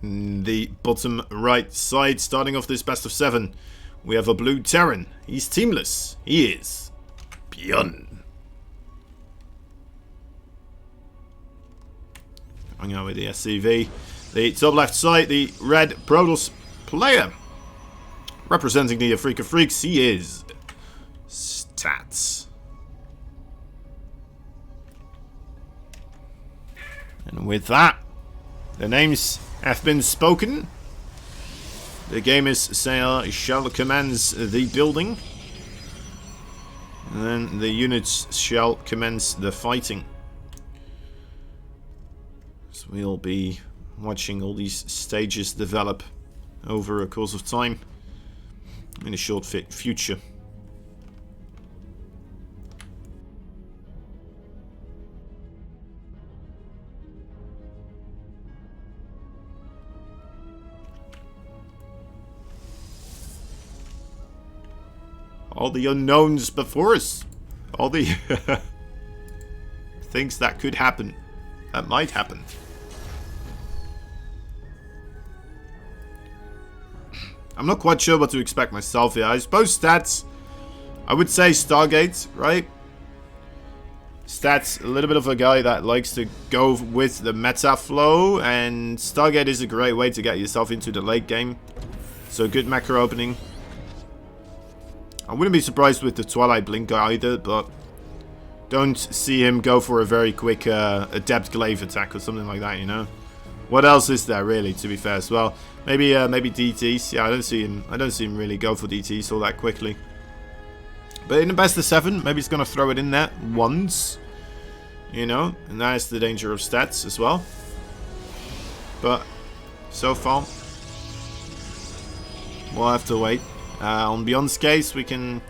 In the bottom right side, starting off this best of 7, we have a blue Terran. He's teamless. He is BYUN. Going on with the SCV. The top left side, the red Protoss player. Representing the Afreeca Freaks, he is Stats. And with that, the names have been spoken. The gamers shall commence the building. And then the units shall commence the fighting. So we'll be watching all these stages develop over a course of time in a short future. All the unknowns before us. All the things that could happen. That might happen. I'm not quite sure what to expect myself here. I suppose Stats, I would say Stargate, right? Stats, a little bit of a guy that likes to go with the meta flow, and Stargate is a great way to get yourself into the late game. So good macro opening. I wouldn't be surprised with the Twilight Blink either, but don't see him go for a very quick Adept Glaive attack or something like that, you know? What else is there really, to be fair as well? Maybe DTs. Yeah, I don't see him really go for DTs all that quickly. But in the best of 7, maybe he's gonna throw it in there once. You know? And that is the danger of Stats as well. But so far, we'll have to wait. On BYUN's case, we can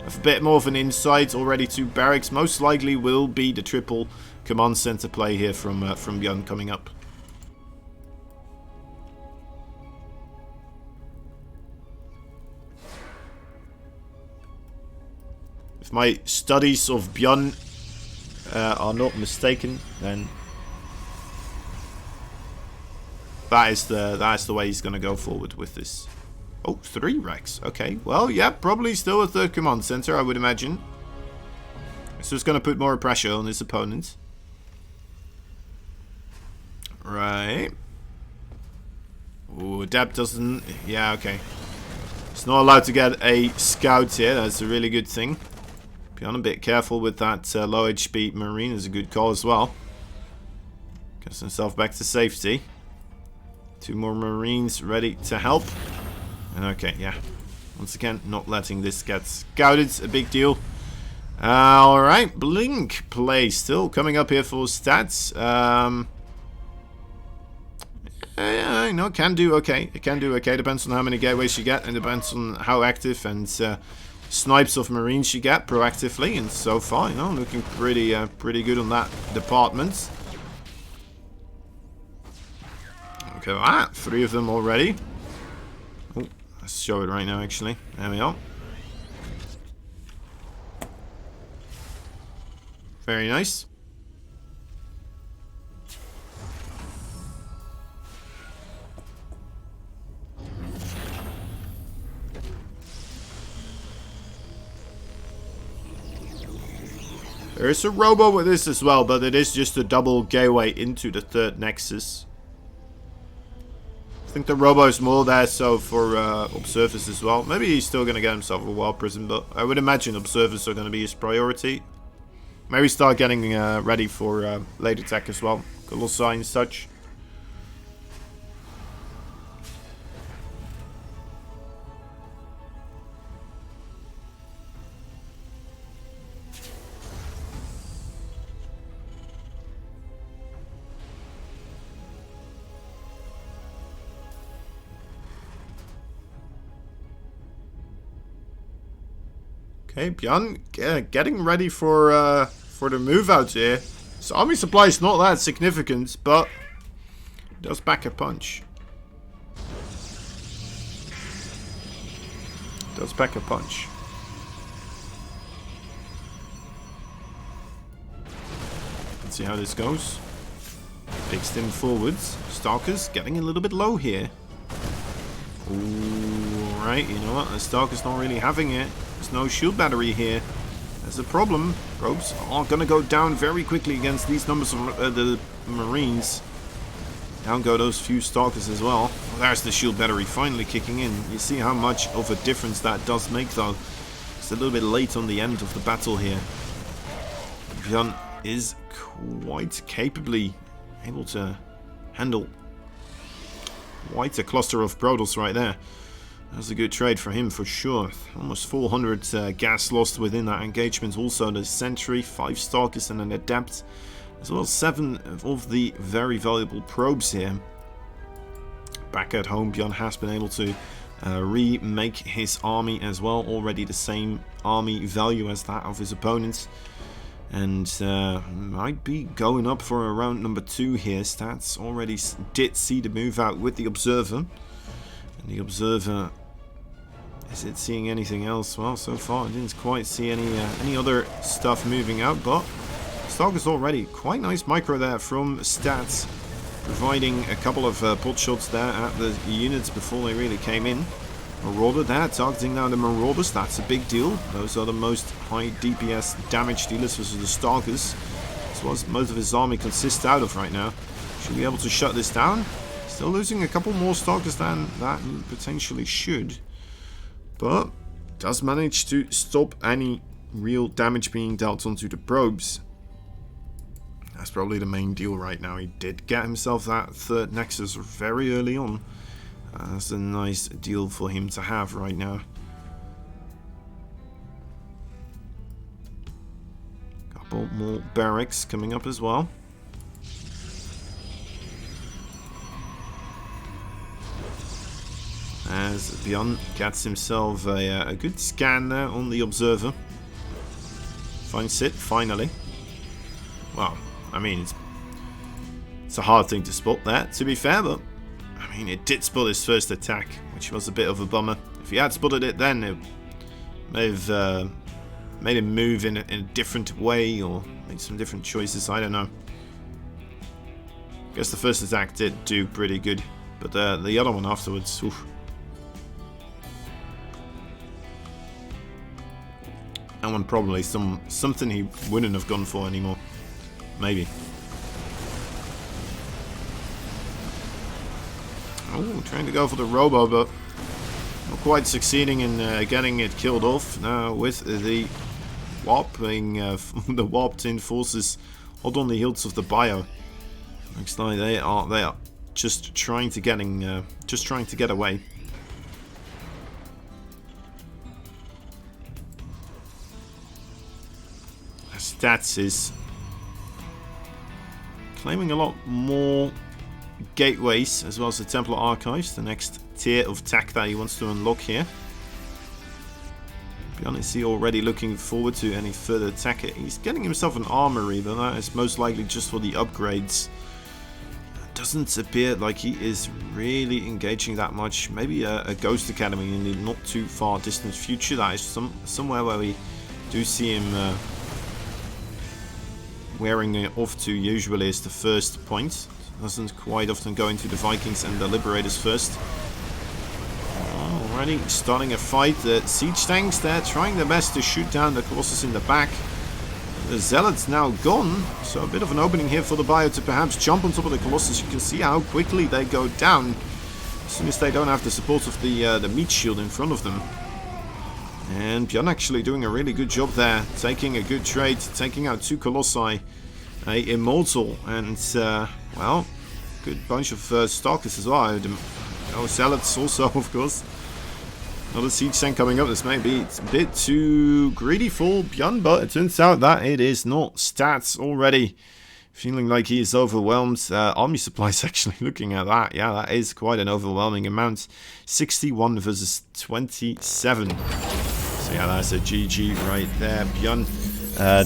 have a bit more of an insight already to barracks. Most likely will be the triple command center play here from BYUN coming up. If my studies of BYUN are not mistaken, then that is the way he's going to go forward with this. Oh, 3 Rex. Okay. Well, yeah, probably still at the command center, I would imagine. So it's going to put more pressure on his opponent. Right. Oh, Adept doesn't... Yeah, okay. He's not allowed to get a scout here. That's a really good thing. Be on a bit careful with that low HP Marine. Is a good call as well. Gets himself back to safety. 2 more Marines ready to help. And okay, yeah. Once again, not letting this get scouted. A big deal. Alright, Blink play still coming up here for Stats. Yeah, you know, can do okay. It can do okay. Depends on how many gateways you get, and depends on how active and snipes of Marines you get proactively. And so far, you know, looking pretty good on that department. Okay, 3 of them already. Oh, let's show it right now, actually. There we are. Very nice. There is a robo with this as well, but it is just a double gateway into the 3rd Nexus. I think the robo is more there so for observers as well. Maybe he's still going to get himself a wild prison, but I would imagine observers are going to be his priority. Maybe start getting ready for late attack as well. Little signs, such. Okay, BYUN getting ready for the move out here. So army supply is not that significant, but it does pack a punch. It does pack a punch. Let's see how this goes. Picks him forwards. Stalker's getting a little bit low here. Alright, you know what? The Stalker's not really having it. There's no shield battery here. There's a problem. Probes are going to go down very quickly against these numbers of the Marines. Down go those few Stalkers as well. Well, there's the shield battery finally kicking in. You see how much of a difference that does make though. It's a little bit late on the end of the battle here. BYUN is quite capably able to handle quite a cluster of Protoss right there. That's a good trade for him for sure. Almost 400 gas lost within that engagement. Also the Sentry, 5 Stalkers and an Adept. As well as 7 of the very valuable probes here. Back at home, BYUN has been able to remake his army as well. Already the same army value as that of his opponents. And might be going up for a round number 2 here. Stats already did see the move out with the Observer. And the Observer, is it seeing anything else? Well, so far I didn't quite see any other stuff moving out, but Stalker's already quite nice micro there from Stats, providing a couple of pot shots there at the units before they really came in. Marauder there, targeting now the Marauders, that's a big deal. Those are the most high DPS damage dealers versus the Stalkers. That's what most of his army consists out of right now. Should be able to shut this down. Still losing a couple more Stalkers than that potentially should. But does manage to stop any real damage being dealt onto the probes. That's probably the main deal right now. He did get himself that 3rd Nexus very early on. That's a nice deal for him to have right now. Couple more barracks coming up as well. As BYUN gets himself a good scan there on the Observer. Finds it, finally. Well, I mean, it's a hard thing to spot there, to be fair, but I mean, it did spot his first attack, which was a bit of a bummer. If he had spotted it then, it may have made him move in a different way or made some different choices, I don't know. I guess the first attack did do pretty good, but the other one afterwards, oof. That one probably something he wouldn't have gone for anymore. Maybe. Oh, trying to go for the Robo, but not quite succeeding in getting it killed off. Now with the warping, the warped-in forces hot on the heels of the bio. Looks like they are just trying to get away. Stats is claiming a lot more gateways as well as the Templar Archives, the next tier of tech that he wants to unlock here. BYUN is he already looking forward to any further tech. He's getting himself an armory, but that is most likely just for the upgrades. It doesn't appear like he is really engaging that much. Maybe a Ghost Academy in the not too far distant future. That is somewhere where we do see him wearing it off to usually is the first point. Doesn't quite often go into the Vikings and the Liberators first. Already starting a fight. The siege tanks there trying their best to shoot down the Colossus in the back. The Zealots now gone, so a bit of an opening here for the Bio to perhaps jump on top of the Colossus. You can see how quickly they go down as soon as they don't have the support of the meat shield in front of them. And BYUN actually doing a really good job there, taking a good trade, taking out 2 Colossi, a Immortal, and well, good bunch of Stalkers as well. Oh, Zealots also, of course. Another siege tank coming up. This may be a bit too greedy for BYUN, but it turns out that it is not. Stats already feeling like he is overwhelmed. Army supplies actually looking at that. Yeah, that is quite an overwhelming amount. 61 versus 27. So yeah, that's a GG right there. BYUN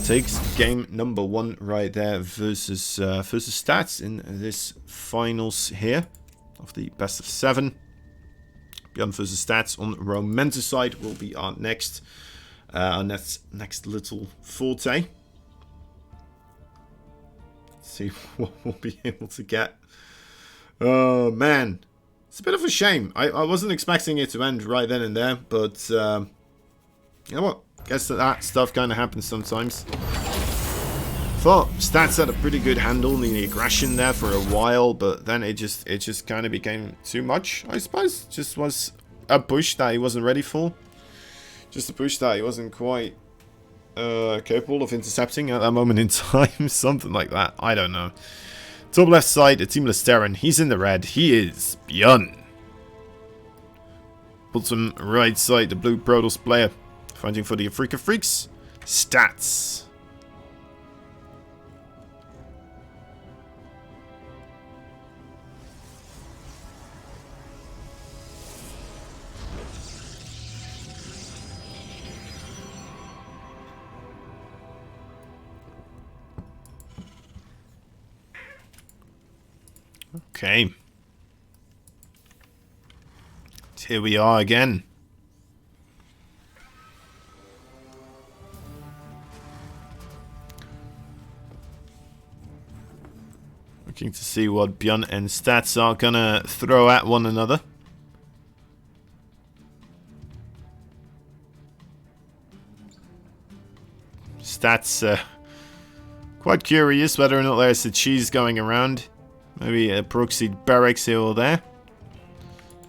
takes game number 1 right there versus Stats in this finals here of the best of 7. BYUN versus Stats on Romanticide will be our next little forte. see what we'll be able to get. Oh, man. It's a bit of a shame. I wasn't expecting it to end right then and there, but you know what? Guess that stuff kind of happens sometimes. Thought Stats had a pretty good handle in the aggression there for a while, but then it just kind of became too much, I suppose. Just was a push that he wasn't ready for. Just a push that he wasn't quite capable of intercepting at that moment in time. Something like that. I don't know. Top left side, a Teamless Terran. He's in the red. He is BYUN. Bottom right side, the blue Protoss player. Fighting for the Afreeca Freaks. Stats. Okay. Here we are again. Looking to see what BYUN and Stats are gonna throw at one another. Stats quite curious whether or not there's a cheese going around. Maybe a proxied barracks here or there.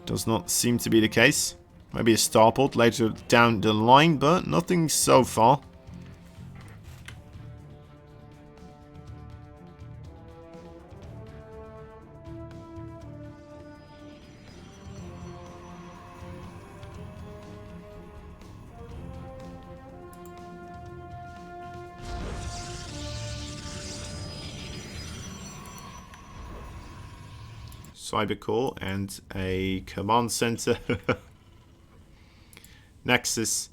Does not seem to be the case. Maybe a starport later down the line, but nothing so far. Cybercore and a command center. Nexus.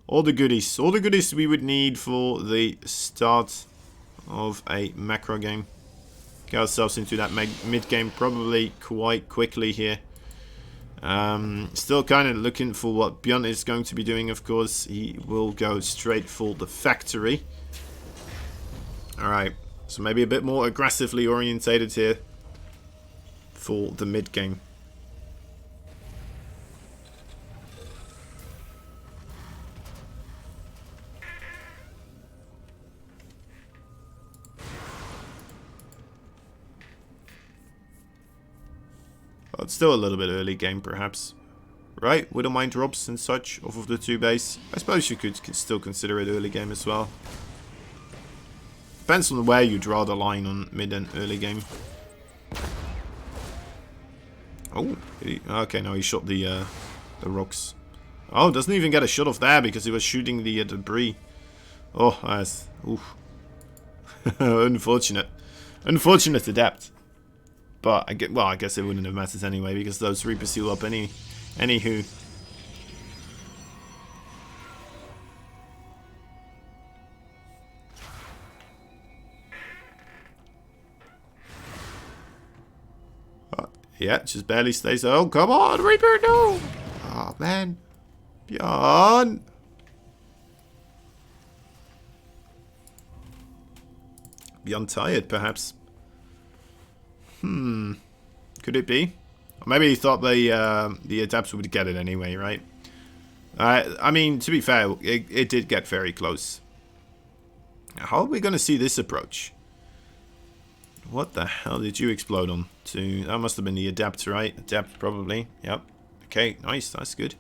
All the goodies. All the goodies we would need for the start of a macro game. Get ourselves into that mid game probably quite quickly here. Still kind of looking for what BYUN is going to be doing, of course. He will go straight for the factory. Alright. So maybe a bit more aggressively orientated here for the mid game. But still a little bit early game perhaps. Right? Widowmine drops and such off of the 2 base. I suppose you could still consider it early game as well. Depends on where you draw the line on mid and early game. Oh, okay, no, he shot the rocks. Oh, doesn't even get a shot off there because he was shooting the debris. Oh, that's... oof. Unfortunate. Unfortunate adept. But, I guess it wouldn't have mattered anyway because those Reapers seal up anywho. Yeah, just barely stays. Oh, come on, Reaper, no! Oh, man. BYUN. BYUN tired, perhaps. Could it be? Or maybe he thought the adapter would get it anyway, right? I mean, to be fair, it did get very close. How are we going to see this approach? What the hell did you explode on? That must have been the adept, right? Adept, probably. Yep. Okay, nice. That's good.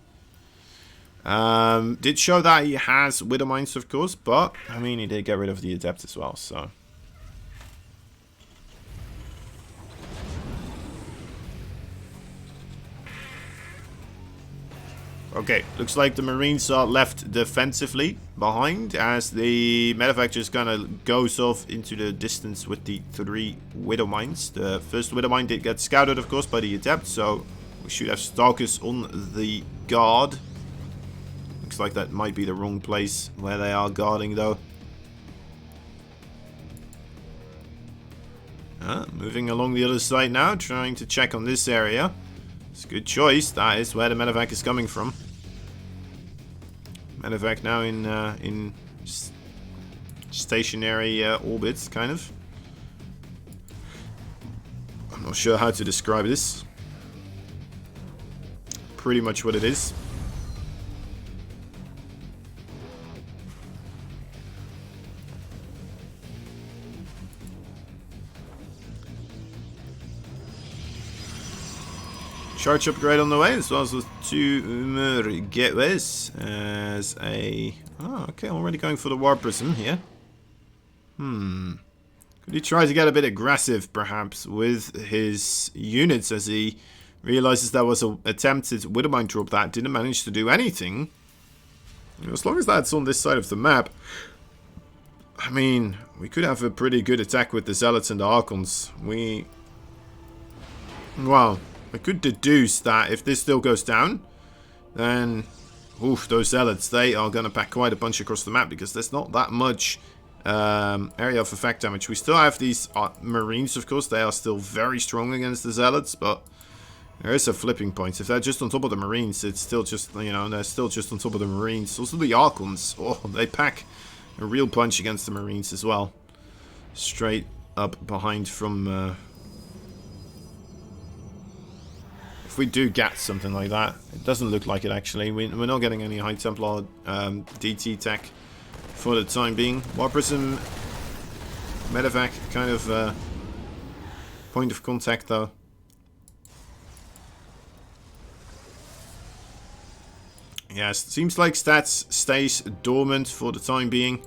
Did show that he has Widow Mines, of course, but, I mean, he did get rid of the adept as well, so... Okay, looks like the Marines are left defensively behind as the medevac just kind of goes off into the distance with the 3 Widow Mines. The first Widow Mine did get scouted, of course, by the adept, so we should have Stalkers on the guard. Looks like that might be the wrong place where they are guarding, though. Moving along the other side now, trying to check on this area. It's a good choice. That is where the medevac is coming from. Medevac now in stationary orbits, kind of. Not sure how to describe this. Pretty much what it is. Charge upgrade on the way, as well as with 2 gateways. As a... Oh, okay, already going for the War Prism here. Could he try to get a bit aggressive, perhaps, with his units as he realizes there was an attempted Widowmine drop that didn't manage to do anything? As long as that's on this side of the map, I mean, we could have a pretty good attack with the Zealots and the Archons. Well, I could deduce that if this still goes down, then, oof, those Zealots, they are going to pack quite a bunch across the map, because there's not that much area of effect damage. We still have these Marines, of course. They are still very strong against the Zealots, but there is a flipping point. If they're just on top of the Marines, it's still just, you know, they're still just on top of the Marines. Also the Archons, oh, they pack a real punch against the Marines as well. Straight up behind from... If we do get something like that, it doesn't look like it actually. We're not getting any High Templar DT tech for the time being. War Prism, Medevac, kind of point of contact though. Yes, seems like Stats stays dormant for the time being.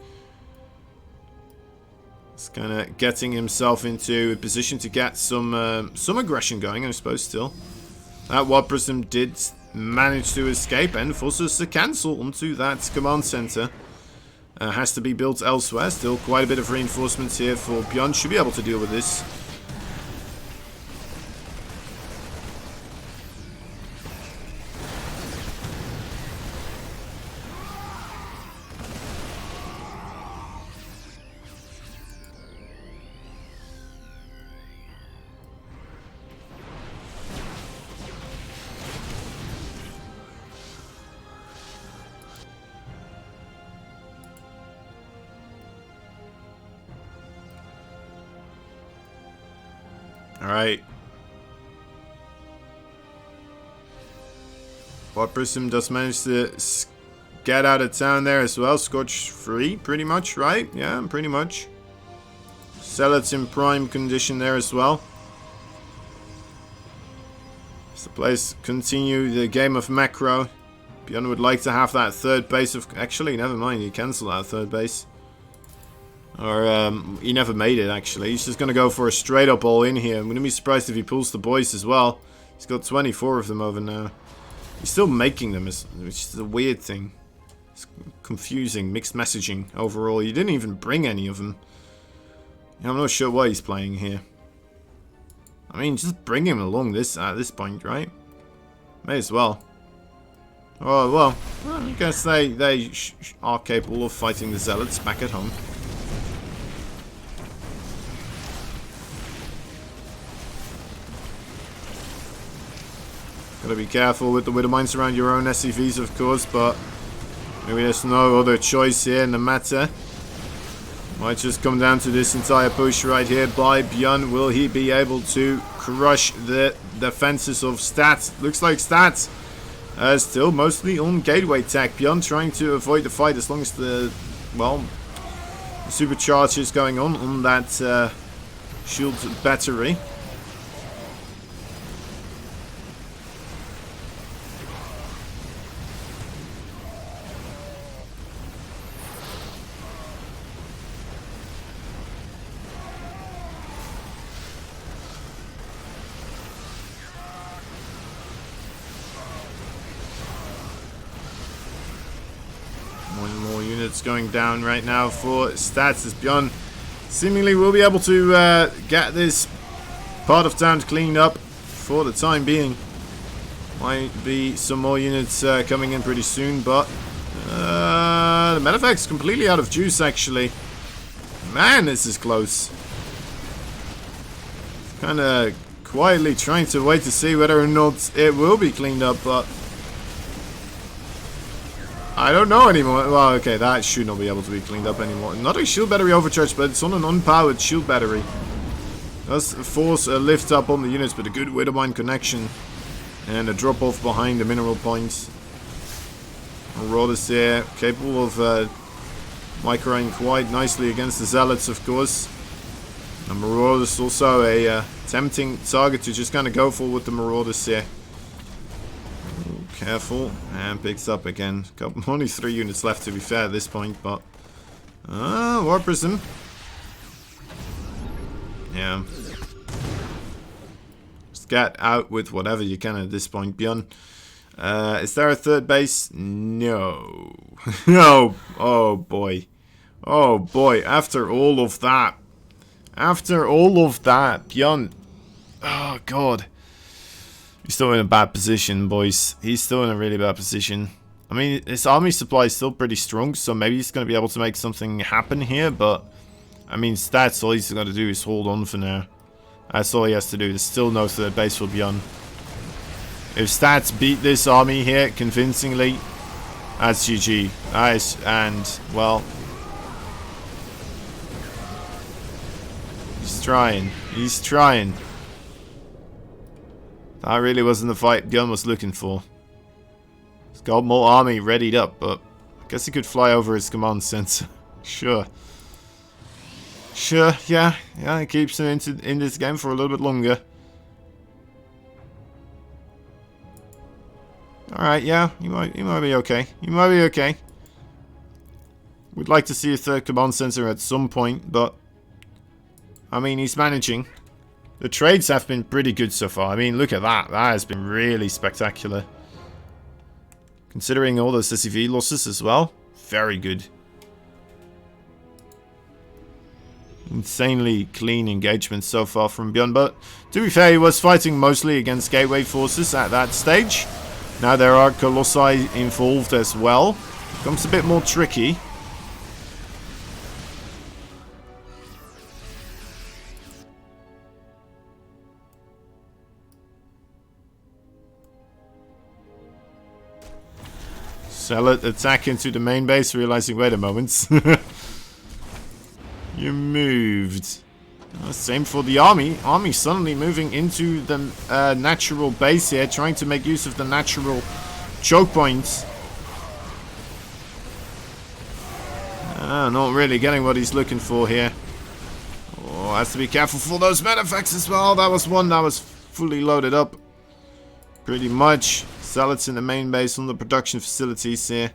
He's kind of getting himself into a position to get some aggression going, I suppose, still. That War Prism did manage to escape and forces a cancel onto that command center. Has to be built elsewhere. Still quite a bit of reinforcements here for BYUN. Should be able to deal with this. Alright. War Prism does manage to get out of town there as well. Scorch free, pretty much, right? Yeah, pretty much. Zealots in prime condition there as well. As the players continue the game of macro. BYUN would like to have that third base of... Actually, never mind, he cancelled that third base. Or, he never made it, actually. He's just going to go for a straight-up all-in here. I'm going to be surprised if he pulls the boys as well. He's got 24 of them over now. He's still making them, which is a weird thing. It's confusing, mixed messaging overall. He didn't even bring any of them. Yeah, I'm not sure why he's playing here. I mean, just bring him along at this point, right? May as well. Oh, well, I guess they are capable of fighting the Zealots back at home. Gotta be careful with the Widowmines around your own SCVs, of course, but maybe there's no other choice here in the matter. Might just come down to this entire push right here by BYUN. Will he be able to crush the defenses of Stats? Looks like Stats still mostly on gateway tech. BYUN trying to avoid the fight as long as the, well, the supercharge is going on that shield battery. More units going down right now for Stats as BYUN seemingly will be able to get this part of town cleaned up for the time being. Might be some more units coming in pretty soon, but the Medevac's completely out of juice actually. Man, this is close. Kind of quietly trying to wait to see whether or not it will be cleaned up, but I don't know anymore. Well, okay, that should not be able to be cleaned up anymore. Not a shield battery overcharge, but it's on an unpowered shield battery. Does force a lift up on the units, but a good Widowmine connection. And a drop off behind the mineral points. Marauders here, capable of microing quite nicely against the Zealots, of course. And Marauders also a tempting target to just kind of go for with the Marauders here. Ooh, careful. And picks up again. Only 3 units left to be fair at this point, but... War Prism. Yeah. Just get out with whatever you can at this point, BYUN. Is there a third base? No. No. Oh boy. Oh boy. After all of that. After all of that, BYUN. Oh god. He's still in a bad position, boys. He's still in a really bad position. I mean, his army supply is still pretty strong, so maybe he's going to be able to make something happen here, but... I mean, stats, all he's got to do is hold on for now. That's all he has to do. There's still no third base for BYUN. If stats beat this army here convincingly, that's GG. Nice, and, well... He's trying. He's trying. That really wasn't the fight BYUN was looking for. He's got more army readied up, but I guess he could fly over his command center. Sure. Sure, yeah, it keeps him in this game for a little bit longer. Alright, yeah, you might be okay. You might be okay. We'd like to see a third command center at some point, but I mean, he's managing. The trades have been pretty good so far. I mean, look at that. That has been really spectacular. Considering all those SCV losses as well. Very good. Insanely clean engagement so far from BYUN, but to be fair, he was fighting mostly against gateway forces at that stage. Now there are Colossi involved as well. Becomes a bit more tricky. Zealot attack into the main base, realizing, wait a moment. You moved. Same for the army. Army suddenly moving into the natural base here, trying to make use of the natural choke points. Not really getting what he's looking for here. Oh, has to be careful for those med effects as well. That was one that was fully loaded up. Pretty much. Zealots in the main base on the production facilities here.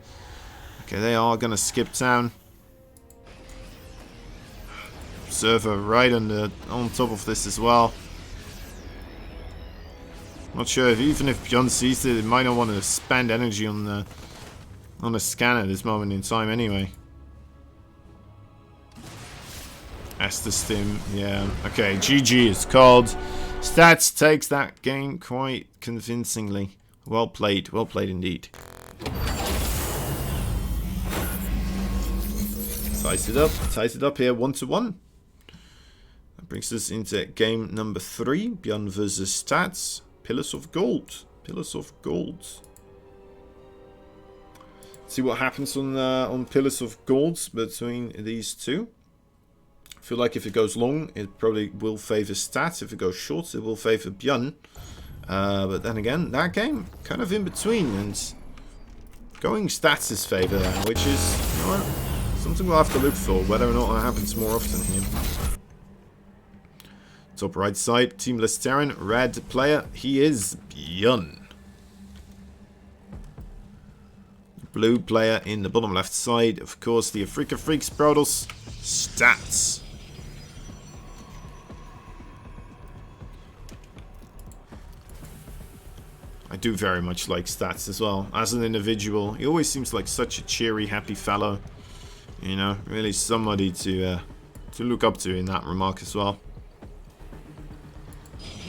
Okay, they are going to skip town. Observer right on top of this as well. Not sure if even if BYUN sees it, it might not want to spend energy on the scan at this moment in time anyway. Astastim, yeah. Okay, GG is called. Stats takes that game quite convincingly. Well played indeed. Ties it up here 1-1. That brings us into game number 3. BYUN versus Stats. Pillars of Gold. Pillars of Gold. See what happens on Pillars of Gold between these two. I feel like if it goes long, it probably will favor Stats. If it goes short, it will favor BYUN. But then again, that game kind of in between, and going Stats' favor there, which is, you know what, something we'll have to look for, whether or not that happens more often here. Top right side, Teamless Terran, red player, he is BYUN. Blue player in the bottom left side, of course, the Afreeca Freaks, Protoss, Stats. I do very much like Stats as well. As an individual, he always seems like such a cheery, happy fellow. You know, really somebody to look up to in that remark as well.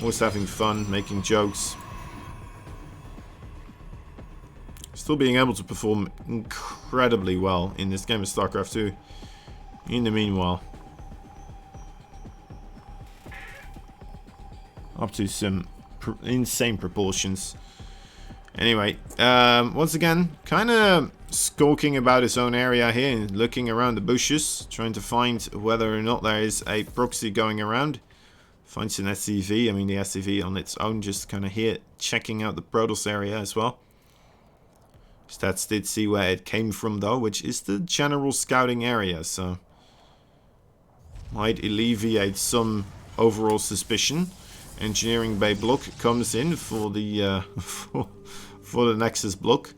Always having fun, making jokes. Still being able to perform incredibly well in this game of StarCraft 2. In the meanwhile. Up to some insane proportions. Anyway, once again, kind of skulking about his own area here, looking around the bushes, trying to find whether or not there is a proxy going around. Finds an SCV. I mean, the SCV on its own just kind of here checking out the Protoss area as well. Stats did see where it came from though, which is the general scouting area, so might alleviate some overall suspicion. Engineering Bay block comes in for the for the Nexus block.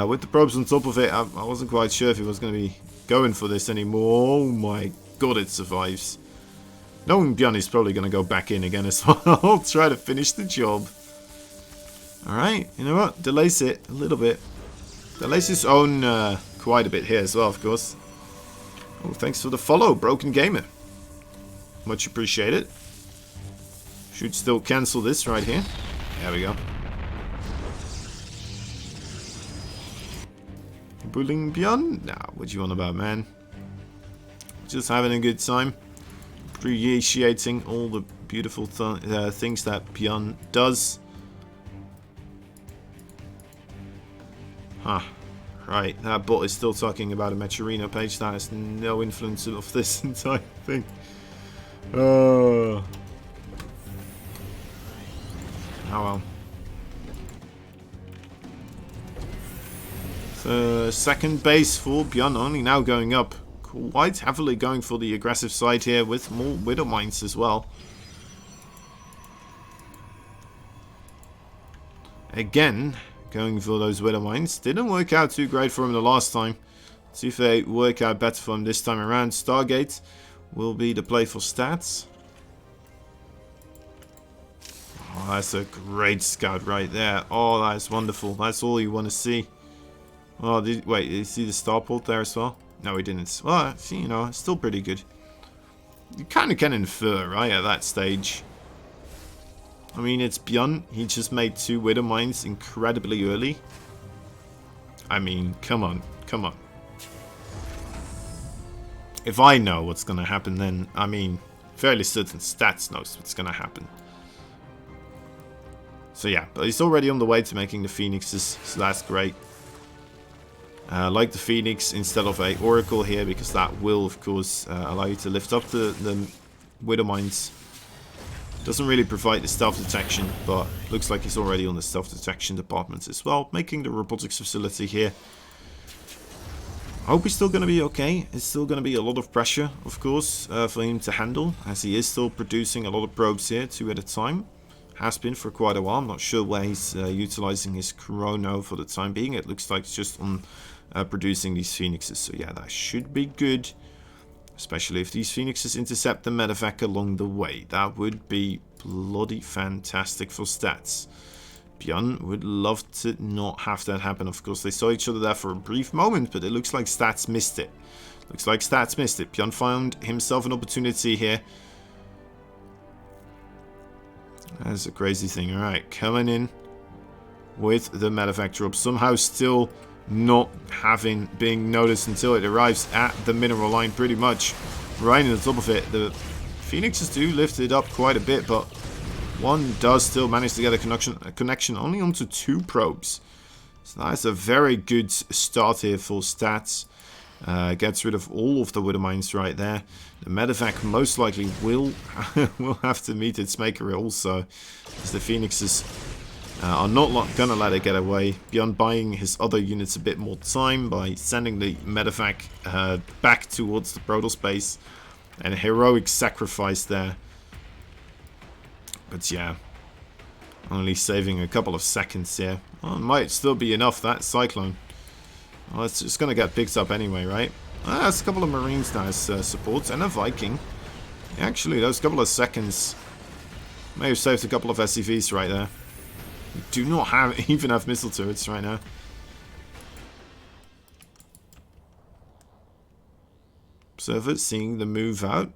With the probes on top of it, I wasn't quite sure if it was going to be going for this anymore. Oh my god, it survives. Knowing BYUN is probably going to go back in again as well. I'll try to finish the job. Alright, you know what? Delays it a little bit. Delays his own quite a bit here as well, of course. Oh, thanks for the follow, Broken Gamer. Much appreciated. Should still cancel this right here. There we go. Bullying BYUN? Nah, what you on about, man? Just having a good time. Appreciating all the beautiful things that BYUN does. Huh. Right, that bot is still talking about a Meteorino page. That has no influence of this entire thing. Oh well. So, second base for BYUN only now going up. Quite heavily going for the aggressive side here with more Widow Mines as well. Again, going for those Widow Mines. Didn't work out too great for him the last time. Let's see if they work out better for him this time around. Stargate will be the play for stats. Oh, that's a great scout right there. Oh, that is wonderful. That's all you want to see. Oh, wait, did you see the starport there as well? No, he didn't. Well, see, you know, it's still pretty good. You kind of can infer, right, at that stage. I mean, it's BYUN. He just made 2 Widow Mines incredibly early. I mean, come on, come on. If I know what's going to happen, then, I mean, fairly certain Stats knows what's going to happen. So yeah, but he's already on the way to making the Phoenixes, so that's great. Like the Phoenix instead of a Oracle here, because that will, of course, allow you to lift up the Widow Mines. Doesn't really provide the stealth detection, but looks like he's already on the stealth detection department as well, making the robotics facility here. I hope he's still going to be okay. It's still going to be a lot of pressure, of course, for him to handle, as he is still producing a lot of probes here, 2 at a time. Has been for quite a while. I'm not sure where he's utilizing his chrono for the time being. It looks like it's just on producing these Phoenixes. So yeah, that should be good. Especially if these Phoenixes intercept the medevac along the way. That would be bloody fantastic for stats. BYUN would love to not have that happen. Of course, they saw each other there for a brief moment, but it looks like stats missed it. Looks like stats missed it. BYUN found himself an opportunity here. That's a crazy thing. Alright, coming in with the medevac drop. Somehow still not being noticed until it arrives at the mineral line, pretty much right in the top of it. The Phoenixes do lift it up quite a bit, but one does still manage to get a connection only onto 2 probes. So that's a very good start here for stats. Gets rid of all of the Widow Mines right there. The medevac most likely will have to meet its maker also, as the Phoenixes are not gonna let it get away. BYUN buying his other units a bit more time by sending the medevac back towards the Protoss base. And a heroic sacrifice there. But yeah, only saving a couple of seconds here. Well, it might still be enough, that Cyclone. Well, it's just gonna get picked up anyway, right? That's a couple of Marines now as supports, and a Viking. Actually, those couple of seconds may have saved a couple of SCVs right there. We do not even have missile turrets right now. Observer seeing the move out.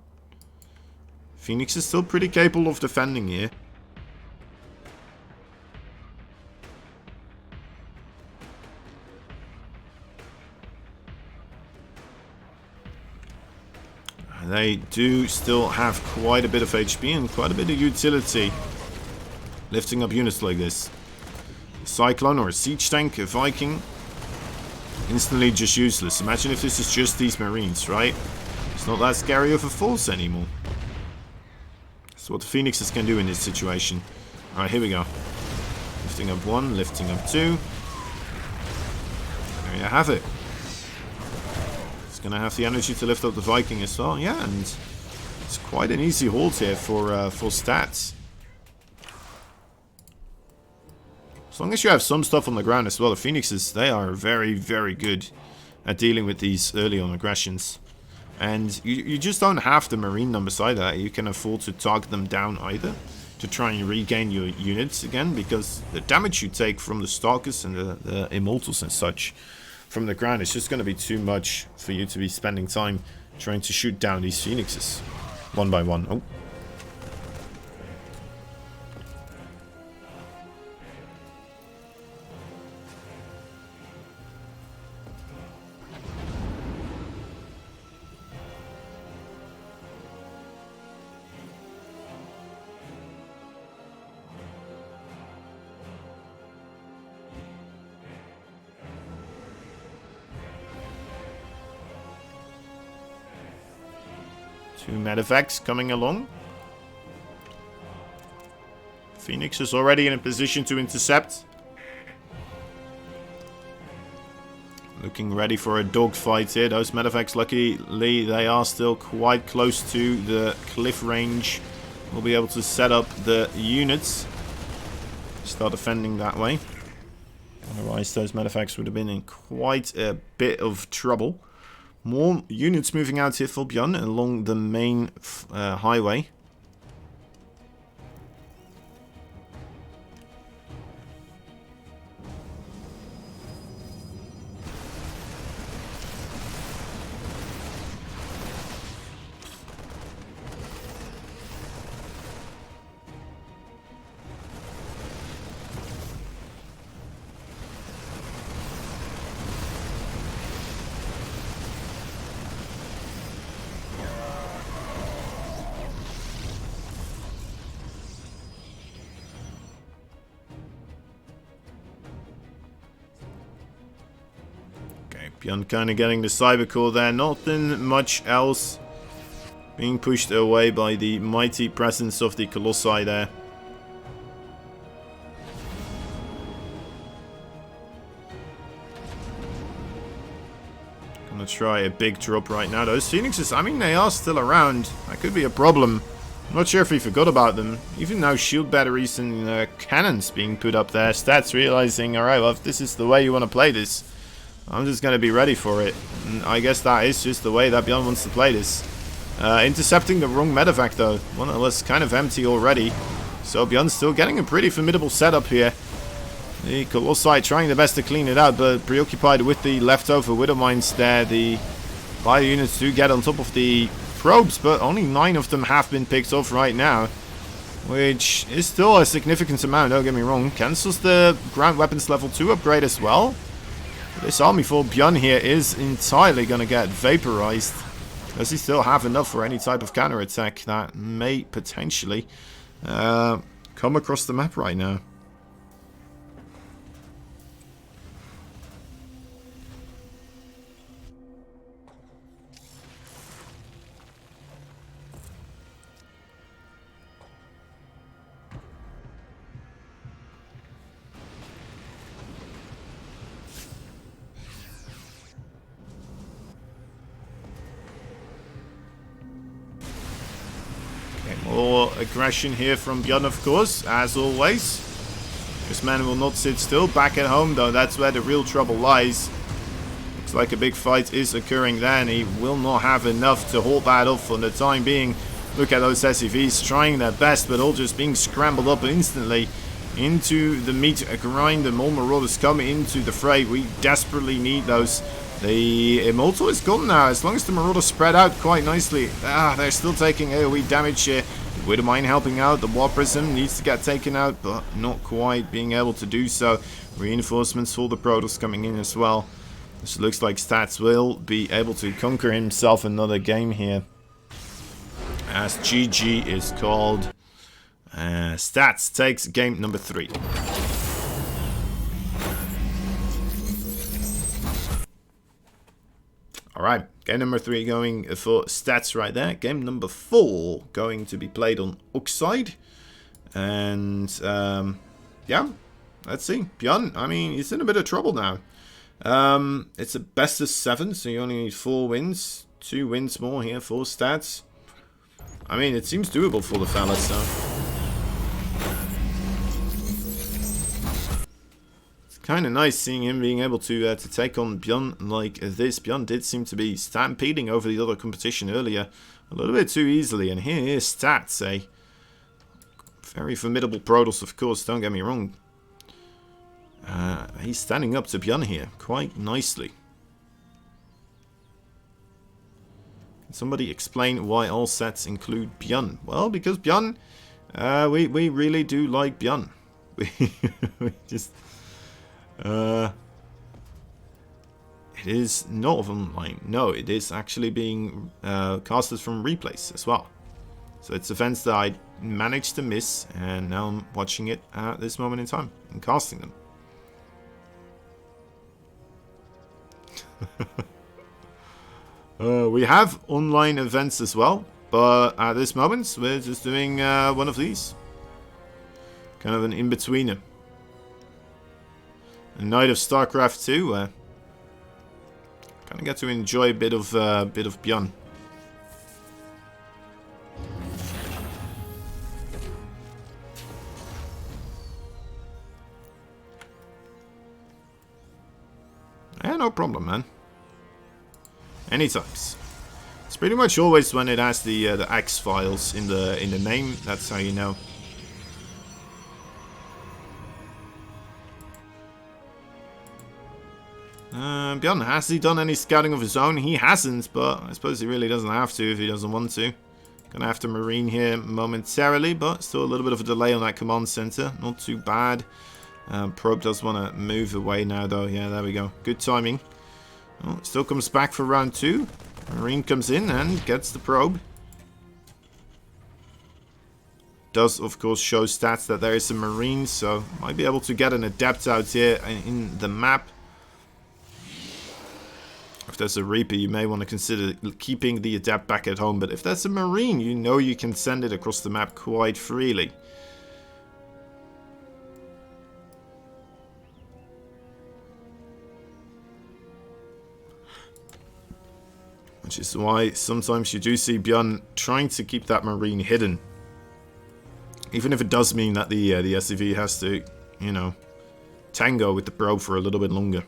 Phoenix is still pretty capable of defending here. They do still have quite a bit of HP and quite a bit of utility lifting up units like this. A Cyclone or a Siege Tank, a Viking, instantly just useless. Imagine if this is just these Marines, right? It's not that scary of a force anymore. That's what the Phoenixes can do in this situation. Alright, here we go. Lifting up 1, lifting up 2. There you have it. It's going to have the energy to lift up the Viking as well. Yeah, and it's quite an easy hold here for stats. As long as you have some stuff on the ground as well, the Phoenixes, they are very, very good at dealing with these early on aggressions. And you just don't have the marine numbers either. You can afford to target them down either to try and regain your units again, because the damage you take from the Stalkers and the Immortals and such from the ground is just going to be too much for you to be spending time trying to shoot down these Phoenixes one by one. Oh. Two medevacts coming along. Phoenix is already in a position to intercept. Looking ready for a dogfight here. Those medevacts, luckily, they are still quite close to the cliff range. We'll be able to set up the units. Start defending that way. Otherwise, those medevacts would have been in quite a bit of trouble. More units moving out here for BYUN along the main highway. BYUN kind of getting the cyber core there. Nothing much else. Being pushed away by the mighty presence of the Colossi there. Gonna try a big drop right now. Those Phoenixes, I mean, they are still around. That could be a problem. I'm not sure if he forgot about them. Even now, shield batteries and cannons being put up there. Stats realizing, alright, well, if this is the way you want to play this, I'm just going to be ready for it. And I guess that is just the way that BYUN wants to play this. Intercepting the wrong medevac though. One that was kind of empty already. So BYUN's still getting a pretty formidable setup here. The Colossi trying their best to clean it out, but preoccupied with the leftover Widow Mines there. The bio units do get on top of the probes, but only 9 of them have been picked off right now. Which is still a significant amount, don't get me wrong. Cancels the ground weapons level 2 upgrade as well. This army for BYUN here is entirely going to get vaporized. Does he still have enough for any type of counterattack that may potentially come across the map right now? More aggression here from BYUN, of course, as always. This man will not sit still. Back at home, though, that's where the real trouble lies. Looks like a big fight is occurring there, and he will not have enough to hold that off for the time being. Look at those SCVs trying their best, but all just being scrambled up instantly into the meat grind. The more Marauders come into the fray. We desperately need those. The Immortal is gone now, as long as the Marauders spread out quite nicely. They're still taking AoE damage here. Widow Mine helping out. The War Prism needs to get taken out, but not quite being able to do so. Reinforcements for the Protoss coming in as well. This looks like Stats will be able to conquer himself another game here. As GG is called. Stats takes game number 3. Alright, game number 3 going for stats right there. Game number 4 going to be played on Oxide. And, yeah, let's see. BYUN, I mean, he's in a bit of trouble now. It's a best of 7, so you only need 4 wins. 2 wins more here, 4 stats. I mean, it seems doable for the fellas, so. Kind of nice seeing him being able to take on BYUN like this. BYUN did seem to be stampeding over the other competition earlier a little bit too easily. And here is Stats, a very formidable Protoss, of course, don't get me wrong. He's standing up to BYUN here quite nicely. Can somebody explain why all sets include BYUN? Well, because BYUN, we really do like BYUN. We just... it is not online. No, it is actually being casted from replays as well. So it's events that I managed to miss, and now I'm watching it at this moment in time and casting them. We have online events as well, but at this moment we're just doing one of these. Kind of an in-betweener. A night of StarCraft 2, kind of get to enjoy a bit of BYUN. Yeah, no problem, man. Anytimes. It's pretty much always when it has the X files in the name. That's how you know. BYUN, has he done any scouting of his own? He hasn't, but I suppose he really doesn't have to if he doesn't want to. Gonna have to marine here momentarily, but still a little bit of a delay on that command center. Not too bad. Probe does want to move away now, though. Yeah, there we go. Good timing. Oh, still comes back for round 2. Marine comes in and gets the probe. Does, of course, show stats that there is a Marine, so might be able to get an Adept out here in the map. If there's a Reaper, you may want to consider keeping the Adept back at home, but if there's a Marine, you know you can send it across the map quite freely. Which is why sometimes you do see BYUN trying to keep that Marine hidden. Even if it does mean that the SCV has to, you know, tango with the probe for a little bit longer.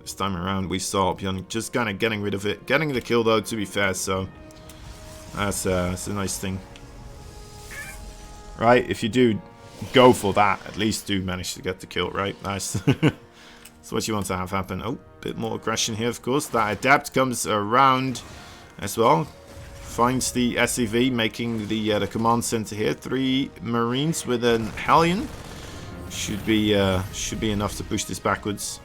This time around we saw BYUN just kind of getting rid of it. Getting the kill though, to be fair, so that's a nice thing. Right, if you do go for that, at least do manage to get the kill, right? Nice. That's what you want to have happen. Oh, bit more aggression here, of course. That Adept comes around as well. Finds the SCV, making the command center here. 3 Marines with an Hellion. Should be enough to push this backwards.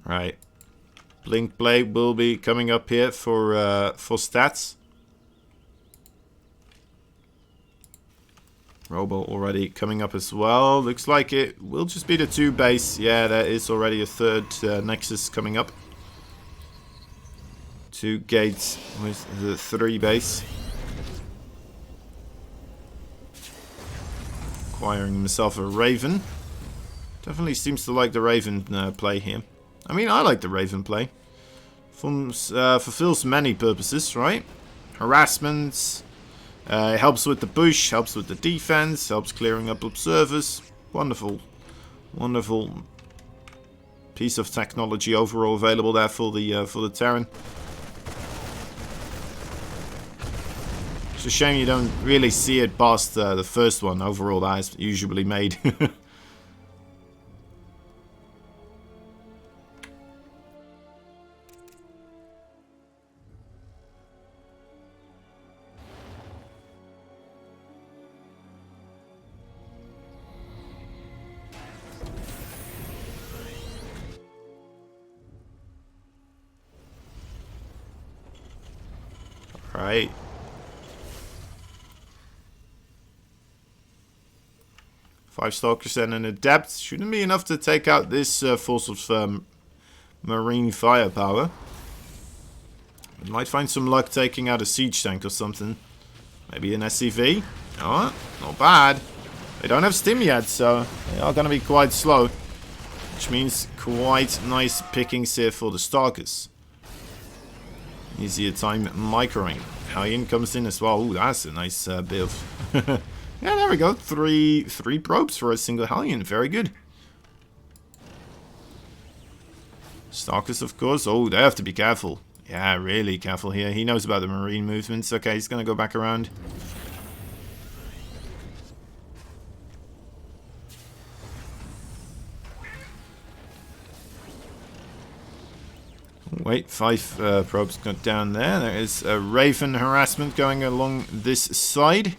Right, Blink Blade will be coming up here for stats. Robo already coming up as well. Looks like it will just be the 2 base. Yeah, there is already a 3rd Nexus coming up. 2 gates with the 3 base. Acquiring himself a Raven. Definitely seems to like the Raven play here. I mean, I like the Raven play. Fulfills many purposes, right? Harassment, helps with the push, helps with the defense, helps clearing up observers. Wonderful, wonderful piece of technology overall available there for the Terran. It's a shame you don't really see it past the first one overall that is usually made. Right. Five Stalkers and an Adept. Shouldn't be enough to take out this force of marine firepower. We might find some luck taking out a siege tank or something. Maybe an SCV. Oh, not bad. They don't have stim yet, so they are going to be quite slow. Which means quite nice pickings here for the Stalkers. Easier time microing. Hellion comes in as well. Ooh, that's a nice bit of... yeah, there we go. Three probes for a single Hellion. Very good. Stalkers, of course. Oh, they have to be careful. Yeah, really careful here. He knows about the marine movements. Okay, he's going to go back around. Wait, 5 probes got down there. There is a Raven harassment going along this side.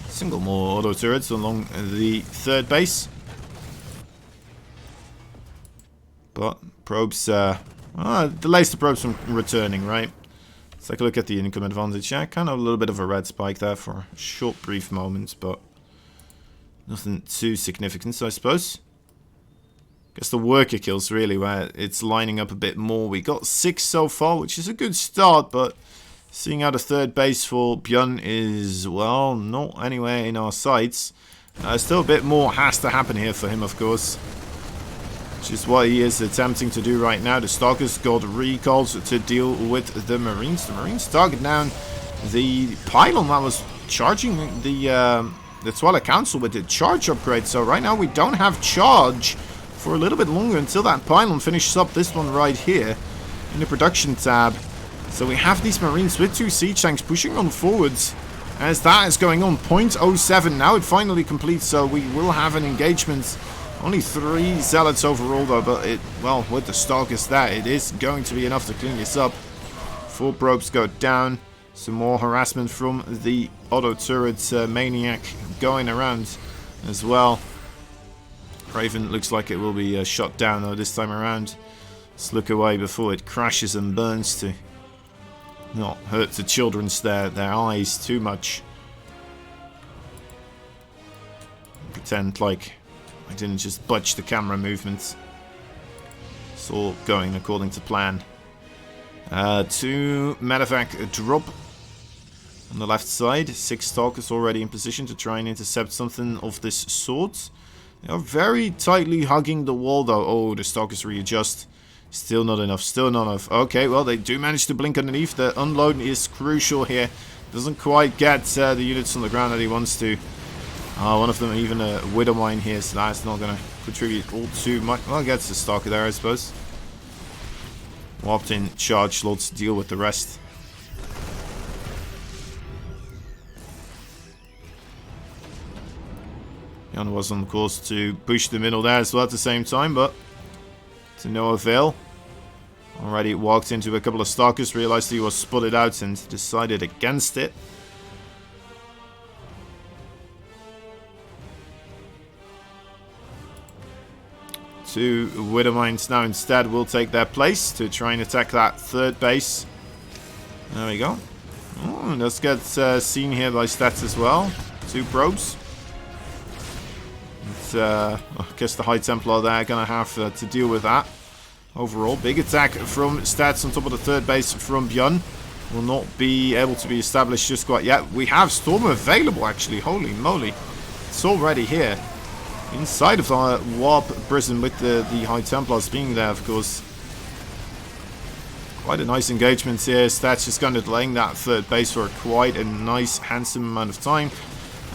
Single more auto turrets along the third base. But probes, delays the probes from returning, right? Let's take a look at the income advantage. Yeah, kind of a little bit of a red spike there for a short, brief moment, but nothing too significant, I suppose. Guess the worker kills really where it's lining up a bit more. We got 6 so far, which is a good start, but seeing out a third base for BYUN is, well, not anywhere in our sights. Still a bit more has to happen here for him, of course. Which is what he is attempting to do right now. The Stalkers got recalls to deal with the Marines. The Marines target down the pylon that was charging the Twilight Council with the charge upgrade. So right now we don't have charge for a little bit longer until that pylon finishes up this one right here in the production tab. So we have these Marines with 2 siege tanks pushing on forwards as that is going on. 0.07 now it finally completes, so we will have an engagement. Only 3 zealots overall though, but well, with the Stalkers there, it is going to be enough to clean this up. 4 probes go down. Some more harassment from the auto turret maniac going around as well. Raven looks like it will be shot down though this time around. Let's look away before it crashes and burns to not hurt the children's their eyes too much. Pretend like I didn't just budge the camera movements. It's all going according to plan. 2 medevac drop on the left side. 6 Stalkers already in position to try and intercept something of this sort. They are very tightly hugging the wall though. Oh, the Stalkers readjust. Still not enough, still not enough. Okay, well, they do manage to blink underneath. The unload is crucial here. Doesn't quite get the units on the ground that he wants to. One of them even a Widow Mine here, so that's not going to contribute all too much. Well, gets the Stalker there, I suppose. Warped in charge slots to deal with the rest. Jan was on course to push the middle there as well at the same time, but to no avail. Already walked into a couple of Stalkers, realized he was spotted out and decided against it. Two Widow Mines now instead will take their place to try and attack that third base. There we go. Oh, let's get seen here by stats as well. 2 probes. I guess the High Templar there are going to have to deal with that. Overall, big attack from stats on top of the third base from BYUN. Will not be able to be established just quite yet. We have Storm available actually. Holy moly. It's already here. Inside of our warp prison with the High Templars being there, of course. Quite a nice engagement here. Stats just kind of delaying that third base for quite a nice, handsome amount of time.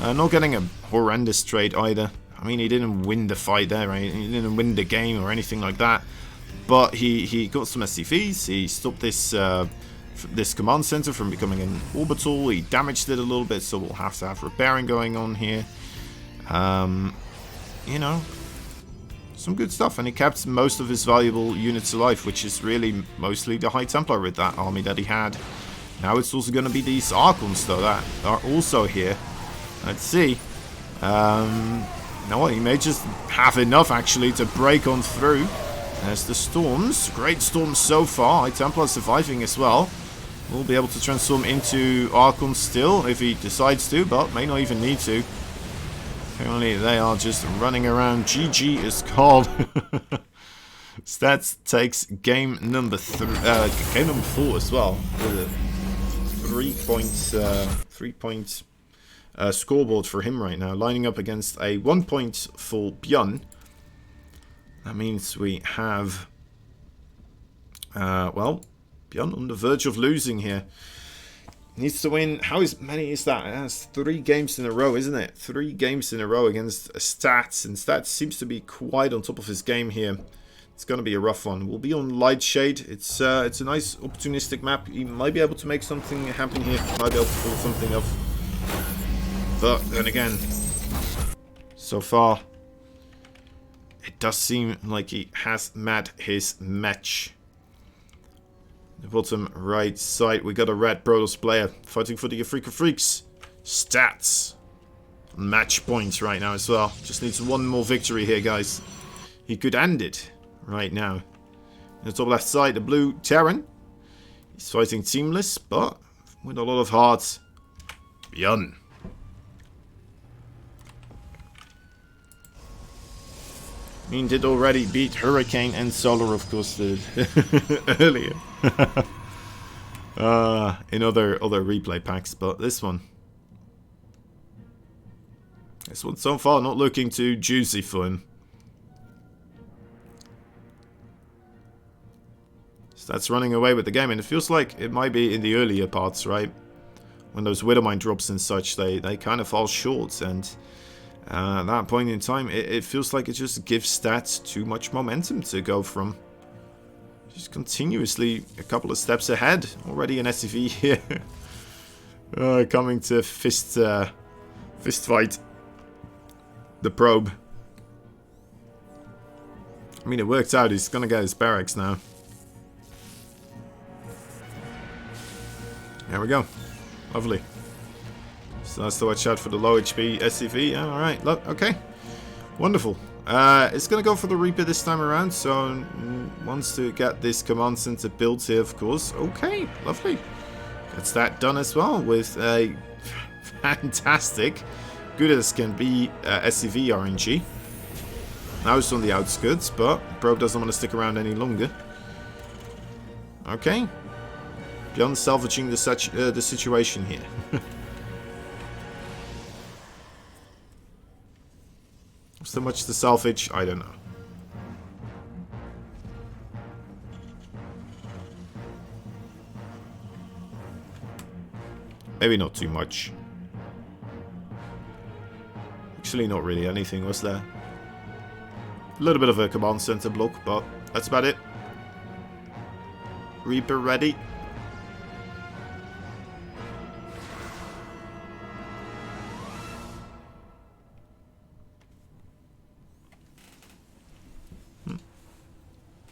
Not getting a horrendous trade either. I mean, he didn't win the fight there, right? He didn't win the game or anything like that. But he got some SCVs. He stopped this command center from becoming an orbital. He damaged it a little bit, so we'll have to have repairing going on here. You know, some good stuff. And he kept most of his valuable units alive, which is really mostly the High Templar with that army that he had. Now it's also going to be these Archons, though, that are also here. Let's see. No, he may just have enough, actually, to break on through. There's the Storms. Great Storms so far. High Templar surviving as well. Will be able to transform into Archon still if he decides to, but may not even need to. Apparently they are just running around. GG is called. Stats takes game number 4 as well. With a 3-point scoreboard for him right now, lining up against a 1 point for BYUN. That means we have, well, BYUN on the verge of losing here. Needs to win. How many is that? That's 3 games in a row, isn't it? 3 games in a row against Stats, and Stats seems to be quite on top of his game here. It's going to be a rough one. We'll be on Lightshade. It's a nice opportunistic map. He might be able to make something happen here. Might be able to pull something off. But then again, so far, it does seem like he has met his match. The bottom right side, we got a red Protoss player fighting for the Afreeca Freaks. Stats. Match points right now as well. Just needs one more victory here, guys. He could end it right now. In the top left side, the blue Terran. He's fighting teamless, but with a lot of heart. BYUN. I mean, did already beat Hurricane and Solar, of course, earlier. In other replay packs, but this one so far not looking too juicy for him. So that's running away with the game, and it feels like it might be in the earlier parts, right? When those Widowmine drops and such, they kind of fall short, and at that point in time, it feels like it just gives Stats too much momentum to go from. Just continuously a couple of steps ahead. Already an SCV here. Coming to fist fight the probe. I mean, it worked out. He's gonna get his barracks now. There we go. Lovely. So that's to watch out for the low HP SCV. Alright, look, okay. Wonderful. It's going to go for the Reaper this time around, so wants to get this command center built here, of course. Okay, lovely. Gets that done as well with a fantastic, good as can be SCV RNG. Now it's on the outskirts, but Probe doesn't want to stick around any longer. Okay. BYUN salvaging the situation here. So much to salvage, I don't know. Maybe not too much. Actually, not really anything, was there? A little bit of a command center block, but that's about it. Reaper ready.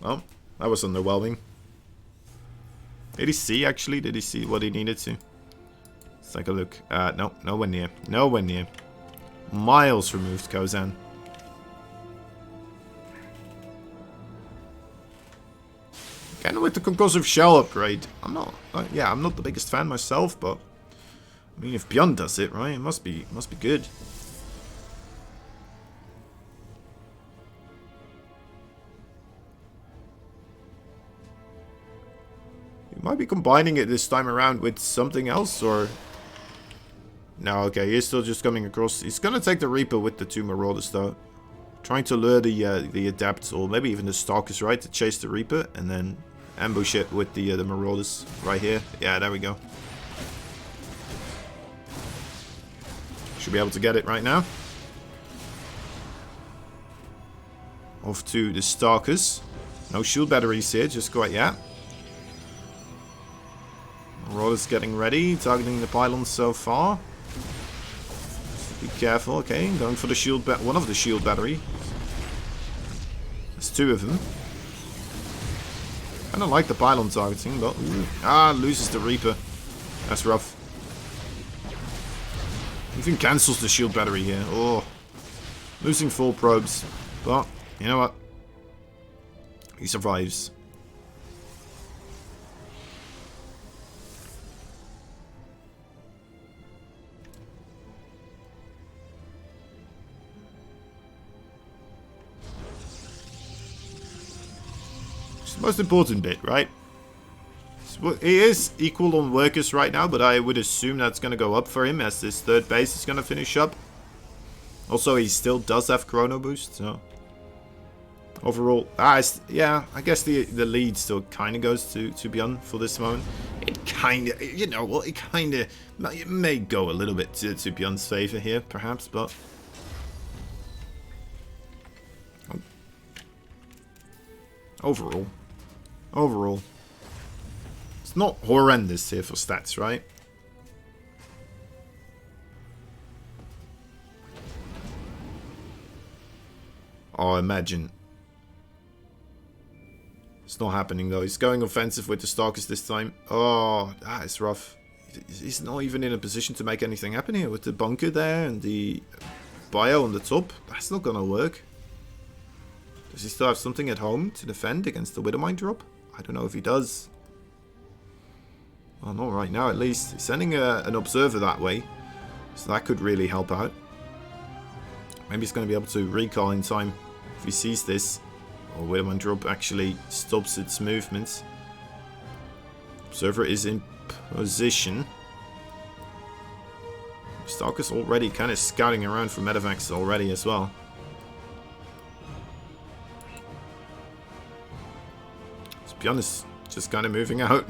Well, that was underwhelming. Did he see, actually? Did he see what he needed to? Let's take a look. No, nowhere near. Nowhere near. Miles removed, Kozan. Again, with the concussive shell upgrade, I'm not the biggest fan myself, but I mean, if BYUN does it, right, it must be good. Might be combining it this time around with something else, or... No, okay, he's still just coming across. He's gonna take the Reaper with the 2 Marauders, though. Trying to lure the Adept, or maybe even the Stalkers, right? To chase the Reaper, and then ambush it with the Marauders right here. Yeah, there we go. Should be able to get it right now. Off to the Stalkers. No shield batteries here, just quite, yeah. Marauders getting ready, targeting the pylons so far. Be careful, okay, going for the shield, one of the shield battery. There's 2 of them. I don't like the pylon targeting, but loses the Reaper. That's rough. Even cancels the shield battery here. Oh, losing 4 probes, but you know what? He survives. Most important bit, right? So, he is equal on workers right now, but I would assume that's going to go up for him as this third base is going to finish up. Also, he still does have Chrono Boost, so... Overall, yeah, I guess the lead still kind of goes to BYUN for this moment. It kind of, you know, well, it kind of may go a little bit to BYUN's favor here, perhaps, but... Overall, it's not horrendous here for stats, right? Oh, imagine. It's not happening though. He's going offensive with the Stalkers this time. Oh, that is rough. He's not even in a position to make anything happen here with the bunker there and the bio on the top. That's not gonna work. Does he still have something at home to defend against the Widowmine drop? I don't know if he does. Well, not right now at least. He's sending an observer that way, so that could really help out. Maybe he's going to be able to recall in time if he sees this. Or Widowmine drop actually stops its movements. Observer is in position. Stalker's already kind of scouting around for medevacs already as well. To be honest, just kind of moving out.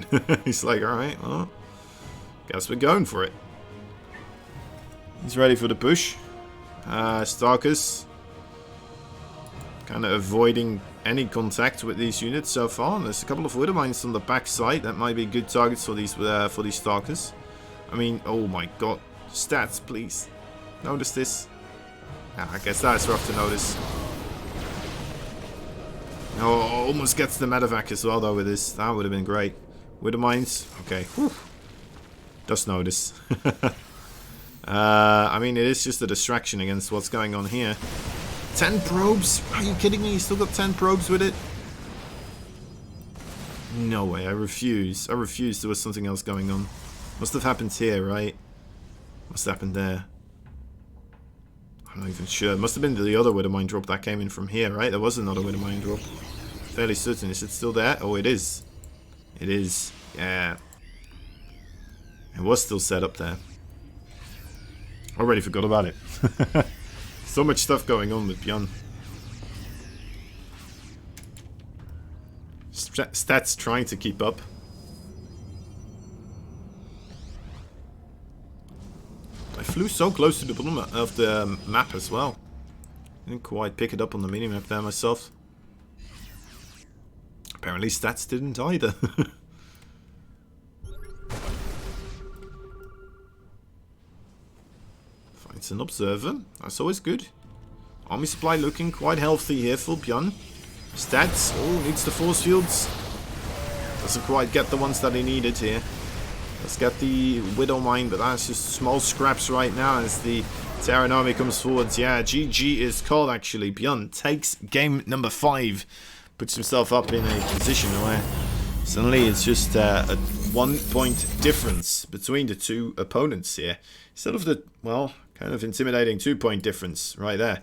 He's like, alright, well, guess we're going for it. He's ready for the push. Stalkers kind of avoiding any contact with these units so far. And there's a couple of Widowmines on the back side that might be good targets for these Stalkers. I mean, oh my god, stats, please. Notice this. I guess that's rough to notice. Oh, almost gets the medevac as well though with this. That would have been great. Widowmines, okay. Whew. Just notice. I mean, it is just a distraction against what's going on here. 10 probes? Are you kidding me? You still got 10 probes with it? No way, I refuse. I refuse. There was something else going on. Must have happened here, right? Must have happened there. I'm not even sure. Must have been the other Widowmine drop that came in from here, right? There was another Widowmine drop. Fairly certain. Is it still there? Oh, it is. It is. Yeah. It was still set up there. Already forgot about it. So much stuff going on with BYUN. Stats trying to keep up. I flew so close to the bottom of the map as well. Didn't quite pick it up on the minimap there myself. Apparently stats didn't either. Finds an observer. That's always good. Army supply looking quite healthy here for BYUN. Stats. Oh, needs the force fields. Doesn't quite get the ones that he needed here. Let's get the Widowmine, but that's just small scraps right now as the Terran army comes forwards. Yeah, GG is called actually. BYUN takes game number 5. Puts himself up in a position where suddenly it's just a 1-point difference between the two opponents here. Instead of the, well, kind of intimidating 2-point difference right there.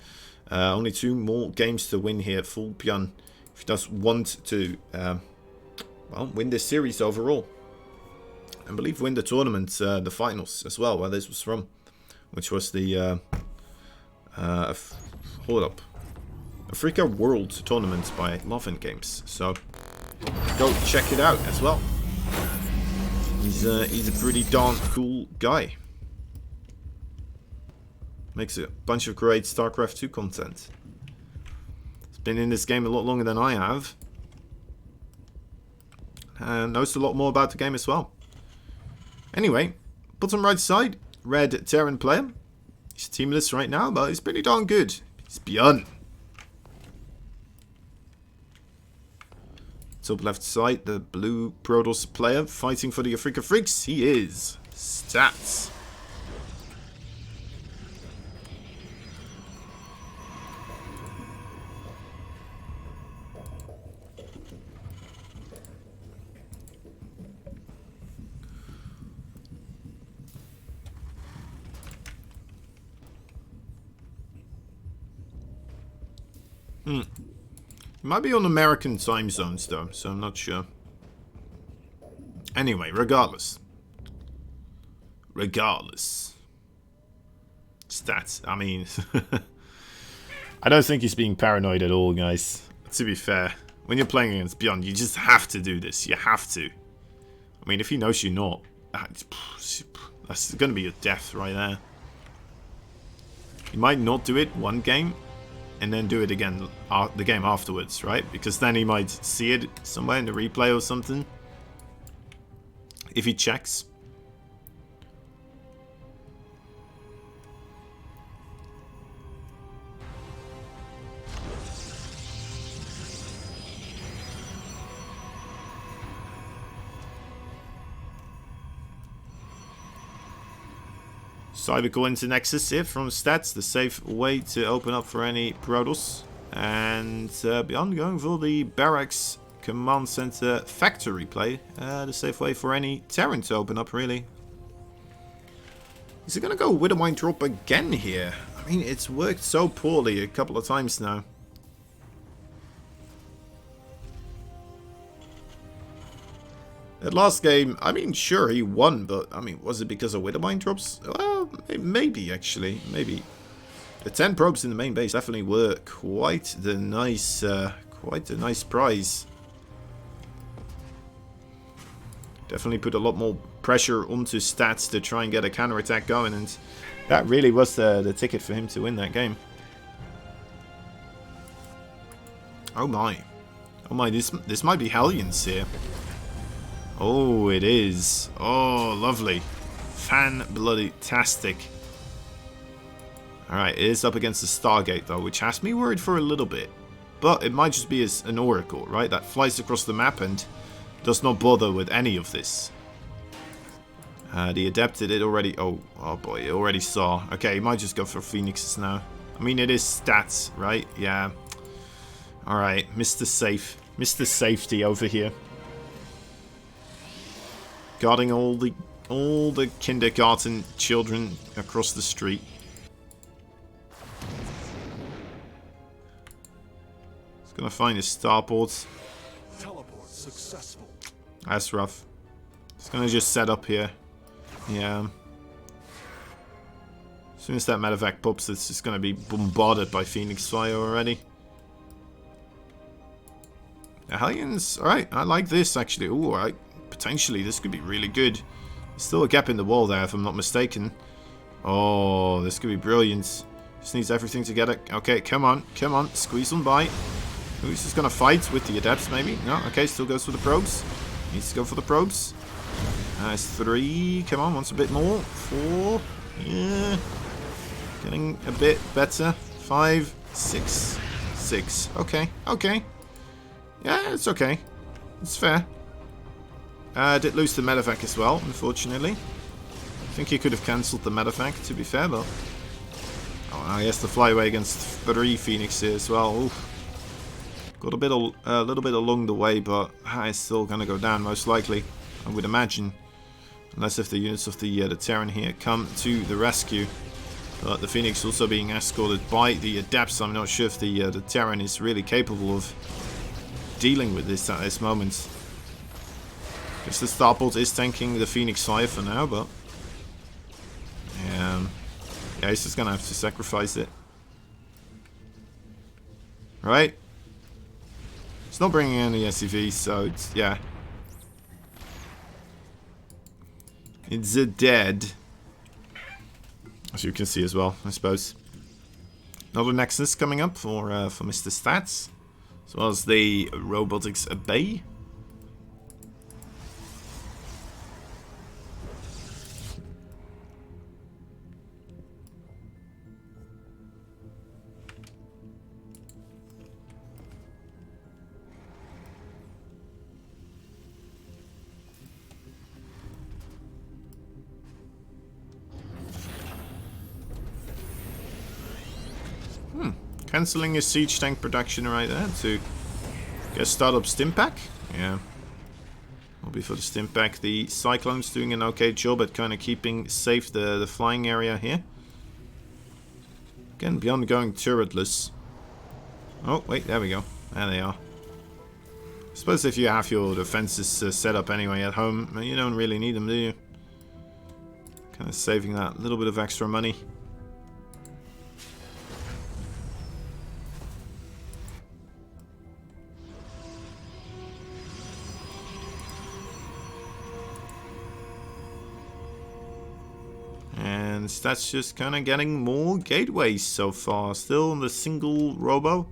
Only 2 more games to win here for BYUN if he does want to, well, win this series overall. I believe win the tournament, the finals as well, where this was from, which was the, hold up, Afreeca World Tournament by Lovin Games. So go check it out as well. He's a pretty darn cool guy. Makes a bunch of great StarCraft 2 content. He's been in this game a lot longer than I have, and knows a lot more about the game as well. Anyway, bottom right side, red Terran player. He's teamless right now, but he's pretty darn good. He's BYUN. Top left side, the blue Protoss player fighting for the Afreeca Freaks. He is stats. It might be on American time zones though, so I'm not sure. Anyway, regardless. Stats, I mean... I don't think he's being paranoid at all, guys. To be fair, when you're playing against BYUN, you just have to do this. You have to. I mean, if he knows you're not, that's going to be your death right there. You might not do it one game, and then do it again the game afterwards, right? Because then he might see it somewhere in the replay or something. If he checks. Cyber into Nexus here from stats, the safe way to open up for any Protoss. And beyond going for the Barracks Command Center Factory play, the safe way for any Terran to open up, really. Is it going to go Widowmine drop again here? I mean, it's worked so poorly a couple of times now. That last game, I mean, sure, he won, but, I mean, was it because of Widowmine drops? Well, maybe, actually, maybe. The 10 probes in the main base definitely were quite the nice prize. Definitely put a lot more pressure onto stats to try and get a counterattack going, and that really was the ticket for him to win that game. Oh my, this might be Hellions here. Oh, it is. Oh, lovely. Fan-bloody-tastic. Alright, it is up against the Stargate, though, which has me worried for a little bit. But it might just be as an Oracle, right? That flies across the map and does not bother with any of this. The Adept did it already. Oh boy, it already saw. Okay, he might just go for Phoenixes now. I mean, it is stats, right? Yeah. Alright, Mr. Safe. Mr. Safety over here. Guarding all the kindergarten children across the street. He's gonna find his starports. Teleport successful. That's rough. He's gonna just set up here. Yeah. As soon as that medevac pops, it's just gonna be bombarded by Phoenix Fire already. The Hellions, alright, I like this actually. Ooh, alright. Potentially, this could be really good. There's still a gap in the wall there, if I'm not mistaken. Oh, this could be brilliant. Just needs everything together. Okay, come on, squeeze on by. Who's just gonna fight with the Adepts, maybe? No, okay, still goes for the probes. Needs to go for the probes. Nice, 3. Come on, wants a bit more. 4. Yeah. Getting a bit better. 5, 6, 6. Okay, okay. Yeah, it's okay. It's fair. Did lose the medevac as well, unfortunately. I think he could have cancelled the medevac, to be fair, but... Oh, I guess the flyaway against 3 Phoenix here as well. Oof. Got a little bit along the way, but it's still going to go down, most likely, I would imagine. Unless if the units of the Terran here come to the rescue. But the Phoenix also being escorted by the Adepts. I'm not sure if the Terran is really capable of dealing with this at this moment. Guess the Starport is tanking the Phoenix Fire for now, but... yeah, he's just gonna have to sacrifice it. Right? It's not bringing any SCVs, so it's... yeah. It's dead. As you can see as well, I suppose. Another Nexus coming up for Mr. Stats. As well as the Robotics Bay. Cancelling his siege tank production right there to get start up Stimpack. Yeah. Will be for the Stimpack. The Cyclone's doing an okay job at kind of keeping safe the flying area here. Again, beyond going turretless. Oh, wait, there we go. There they are. I suppose if you have your defenses set up anyway at home, you don't really need them, do you? Kind of saving that little bit of extra money. And that's just kind of getting more gateways so far. Still on the single robo.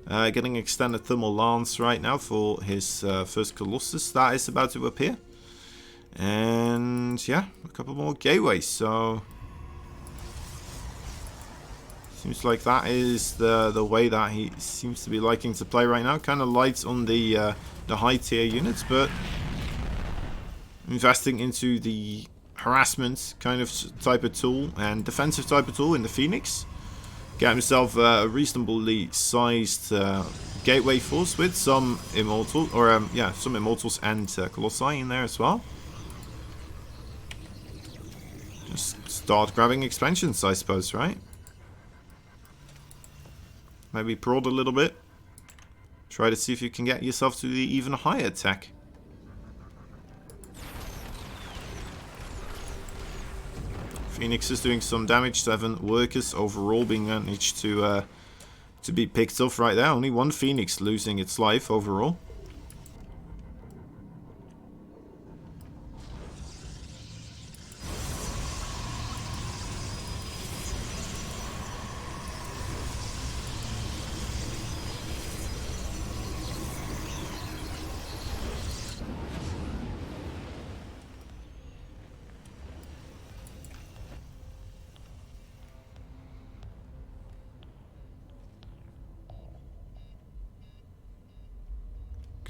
Getting extended thermal lance right now for his first Colossus that is about to appear. And yeah, a couple more gateways. So seems like that is the way that he seems to be liking to play right now. Kind of light on the high tier units, but investing into the harassment kind of type of tool and defensive type of tool in the Phoenix. Get himself a reasonably sized gateway force with some immortal, or yeah, some immortals and colossi in there as well. Just start grabbing expansions, I suppose, right? Maybe prod a little bit. Try to see if you can get yourself to the even higher tech. Phoenix is doing some damage. 7 workers overall being managed to be picked off right there. Only 1 Phoenix losing its life overall.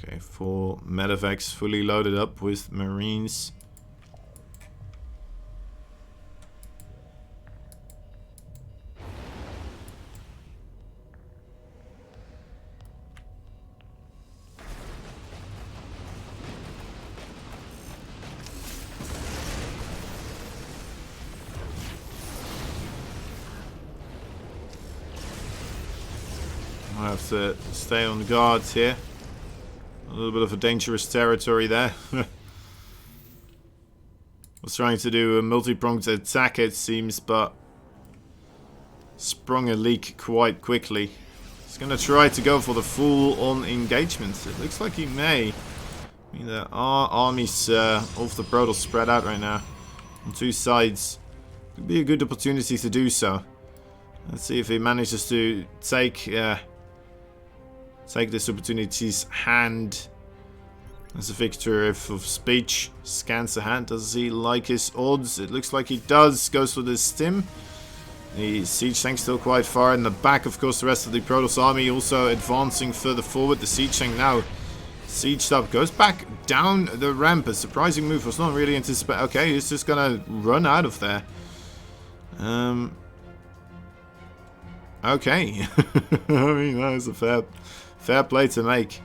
Okay, 4 medevacs fully loaded up with marines. I have to stay on guard here. A little bit of a dangerous territory there. Was trying to do a multi-pronged attack, it seems, but sprung a leak quite quickly. He's going to try to go for the full-on engagement. It looks like he may. I mean, our armies of the Protoss spread out right now on 2 sides. Could be a good opportunity to do so. Let's see if he manages to take this opportunity's hand. As a victor of speech. Scans the hand. Does he like his odds? It looks like he does. Goes for the stim. The siege tank still quite far in the back. Of course, the rest of the Protoss army also advancing further forward. The siege tank now sieged up. Goes back down the ramp. A surprising move. Was not really anticipated. Okay, he's just gonna run out of there. Okay. I mean, that is a fair play to make.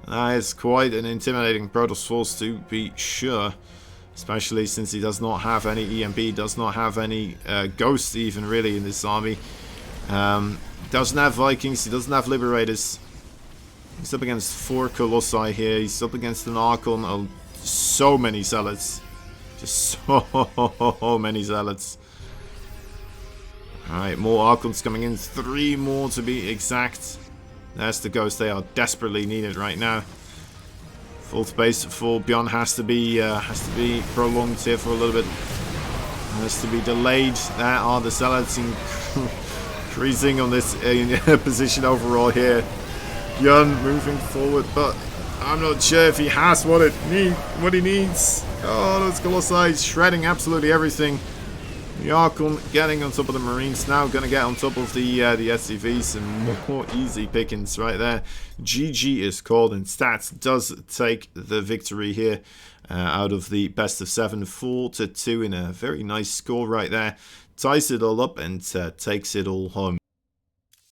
That is quite an intimidating Protoss force, to be sure. Especially since he does not have any EMP, does not have any Ghosts even really in this army. Doesn't have Vikings, he doesn't have Liberators. He's up against 4 Colossi here, he's up against an Archon, so many Zealots. Just so many Zealots. Alright, more Archons coming in, 3 more to be exact. There's the Ghost, they are desperately needed right now. Full space for BYUN has to be prolonged here for a little bit. Has to be delayed. There are the Zealots increasing on this position overall here. BYUN moving forward, but I'm not sure if he has what he needs. Oh, those Colossi shredding absolutely everything. The Archon getting on top of the Marines now, going to get on top of the SCVs and more easy pickings right there. GG is called and Stats does take the victory here out of the best of 7, 4-2 in a very nice score right there. Ties it all up and takes it all home.